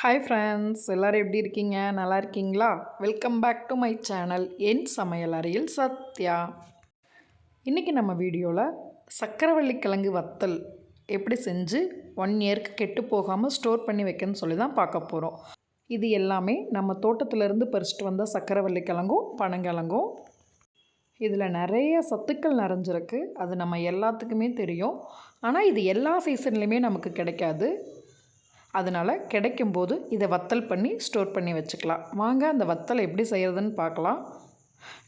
Hi friends, எல்லோரும் எப்படி இருக்கீங்க? நல்லா இருக்கீங்களா? Welcome back to my channel என் சமையல் அறையில் சத்யா. இன்றைக்கி நம்ம வீடியோவில் சக்கரவள்ளி கிழங்கு வத்தல் எப்படி செஞ்சு 1 இயருக்கு கெட்டு போகாமல் ஸ்டோர் பண்ணி வைக்கணும்னு சொல்லி தான் பார்க்க போகிறோம். இது எல்லாமே நம்ம தோட்டத்திலேருந்து பறிச்சிட்டு வந்த சக்கரவள்ளி கிழங்கும் பனங்கிழங்கும். இதில் நிறைய சத்துக்கள் நிறைஞ்சிருக்கு. அது நம்ம எல்லாத்துக்குமே தெரியும். ஆனால் இது எல்லா சீசன்லேயுமே நமக்கு கிடைக்காது. அதனால் கிடைக்கும்போது இதை வத்தல் பண்ணி ஸ்டோர் பண்ணி வச்சுக்கலாம். வாங்க அந்த வத்தல் எப்படி செய்கிறதுன்னு பார்க்கலாம்.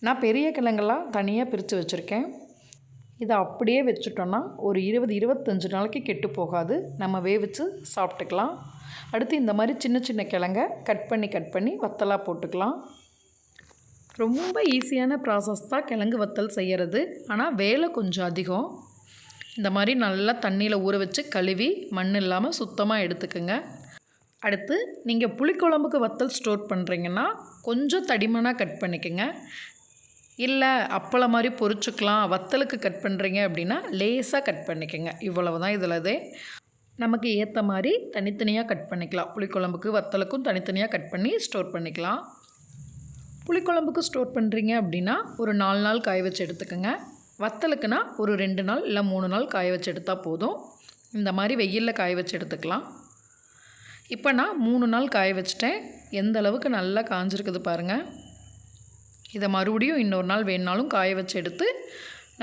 நான் பெரிய கிழங்கெல்லாம் தனியாக பிரித்து வச்சுருக்கேன். இதை அப்படியே வச்சுட்டோன்னா ஒரு 20-25 நாளைக்கு கெட்டு போகாது. நம்ம வேவிச்சு சாப்பிட்டுக்கலாம். அடுத்து இந்த மாதிரி சின்ன சின்ன கிழங்க கட் பண்ணி வத்தலாக போட்டுக்கலாம். ரொம்ப ஈஸியான ப்ராசஸ் தான் கிழங்கு வத்தல் செய்கிறது. ஆனால் வேலை கொஞ்சம் அதிகம். இந்த மாதிரி நல்லா தண்ணியில் ஊற வச்சு கழுவி மண் இல்லாமல் சுத்தமாக எடுத்துக்கோங்க. அடுத்து நீங்கள் புளிக்குழம்புக்கு வத்தல் ஸ்டோர் பண்ணுறீங்கன்னா கொஞ்சம் தடிமனாக கட் பண்ணிக்கோங்க. இல்லை அப்பளம் மாதிரி பொரிச்சுக்கலாம், வத்தலுக்கு கட் பண்ணுறீங்க அப்படின்னா லேசாக கட் பண்ணிக்கோங்க. இவ்வளவு தான் இதில் நமக்கு ஏற்ற மாதிரி தனித்தனியாக கட் பண்ணிக்கலாம். புளிக்குழம்புக்கு வத்தலுக்கும் தனித்தனியாக கட் பண்ணி ஸ்டோர் பண்ணிக்கலாம். புளிக்குழம்புக்கு ஸ்டோர் பண்ணுறீங்க அப்படின்னா ஒரு 4 நாள் காய வச்சு எடுத்துக்கோங்க. வத்தலுக்குனா ஒரு 2 நாள் இல்லை 3 நாள் காய வச்சு எடுத்தால் போதும். இந்த மாதிரி வெயிலில் காய வச்சு எடுத்துக்கலாம். இப்போ நான் 3 நாள் காய வச்சிட்டேன். எந்த அளவுக்கு நல்லா காஞ்சிருக்குது பாருங்கள். இதை மறுபடியும் இன்னொரு நாள் வேணுனாலும் காய வச்சு எடுத்து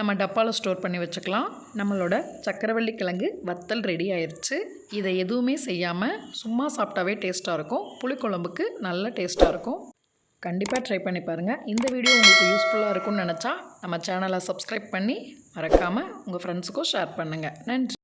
நம்ம டப்பாவில் ஸ்டோர் பண்ணி வச்சுக்கலாம். நம்மளோட சக்கரவள்ளி கிழங்கு வத்தல் ரெடி ஆயிடுச்சு. இதை எதுவுமே செய்யாமல் சும்மா சாப்பிட்டாவே டேஸ்ட்டாக இருக்கும். புளிக்குழம்புக்கு நல்ல டேஸ்ட்டாக இருக்கும். கண்டிப்பாக ட்ரை பண்ணி பாருங்கள். இந்த வீடியோ உங்களுக்கு யூஸ்ஃபுல்லாக இருக்கும்னு நினச்சா நம்ம சேனலை சப்ஸ்கிரைப் பண்ணி மறக்காமல் உங்கள் ஃப்ரெண்ட்ஸுக்கும் ஷேர் பண்ணுங்கள். நன்றி.